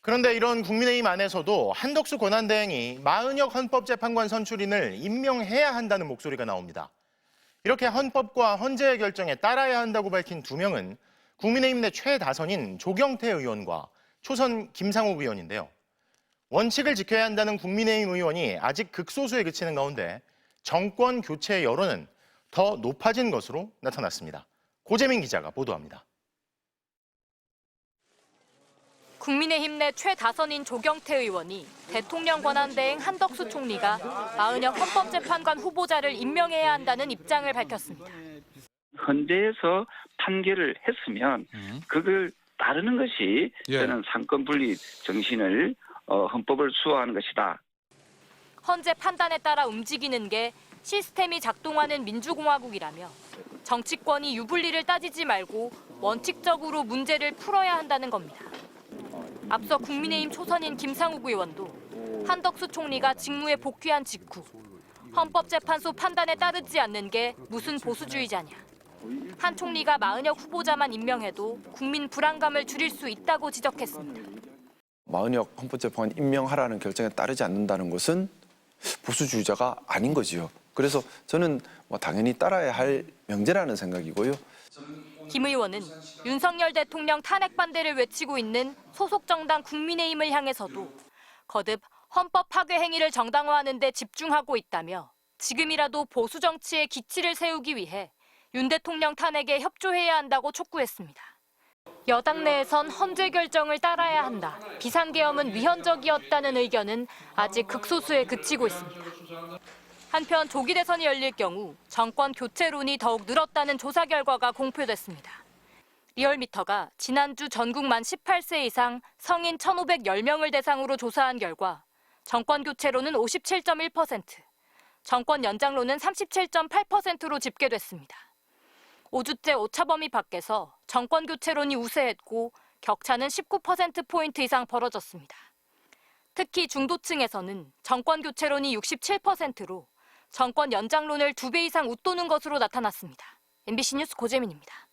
그런데 이런 국민의힘 안에서도 한덕수 권한대행이 마은혁 헌법재판관 선출인을 임명해야 한다는 목소리가 나옵니다. 이렇게 헌법과 헌재의 결정에 따라야 한다고 밝힌 두 명은 국민의힘 내 최다선인 조경태 의원과 초선 김상욱 의원인데요. 원칙을 지켜야 한다는 국민의힘 의원이 아직 극소수에 그치는 가운데 정권 교체 여론은 더 높아진 것으로 나타났습니다. 고재민 기자가 보도합니다. 국민의힘 내 최다선인 조경태 의원이 대통령 권한대행 한덕수 총리가 마은혁 헌법재판관 후보자를 임명해야 한다는 입장을 밝혔습니다. 헌재에서 판결을 했으면 그걸 따르는 것이 저는 상권 분리 정신을 헌법을 수호하는 것이다. 헌재 판단에 따라 움직이는 게 시스템이 작동하는 민주공화국이라며 정치권이 유불리를 따지지 말고 원칙적으로 문제를 풀어야 한다는 겁니다. 앞서 국민의힘 초선인 김상욱 의원도 한덕수 총리가 직무에 복귀한 직후 헌법재판소 판단에 따르지 않는 게 무슨 보수주의자냐. 한 총리가 마은혁 후보자만 임명해도 국민 불안감을 줄일 수 있다고 지적했습니다. 마은혁 헌법재판관 임명하라는 결정에 따르지 않는다는 것은 보수주의자가 아닌 거지요. 그래서 저는 당연히 따라야 할 명제라는 생각이고요. 김 의원은 윤석열 대통령 탄핵 반대를 외치고 있는 소속 정당 국민의힘을 향해서도 거듭 헌법 파괴 행위를 정당화하는 데 집중하고 있다며 지금이라도 보수 정치의 기치를 세우기 위해 윤 대통령 탄핵에 협조해야 한다고 촉구했습니다. 여당 내에선 헌재 결정을 따라야 한다, 비상계엄은 위헌적이었다는 의견은 아직 극소수에 그치고 있습니다. 한편 조기 대선이 열릴 경우 정권 교체론이 더욱 늘었다는 조사 결과가 공표됐습니다. 리얼미터가 지난주 전국 만 18세 이상 성인 1,510명을 대상으로 조사한 결과 정권 교체론은 57.1%, 정권 연장론은 37.8%로 집계됐습니다. 5주째 오차범위 밖에서 정권 교체론이 우세했고 격차는 19%포인트 이상 벌어졌습니다. 특히 중도층에서는 정권 교체론이 67%로 정권 연장론을 2배 이상 웃도는 것으로 나타났습니다. MBC 뉴스 고재민입니다.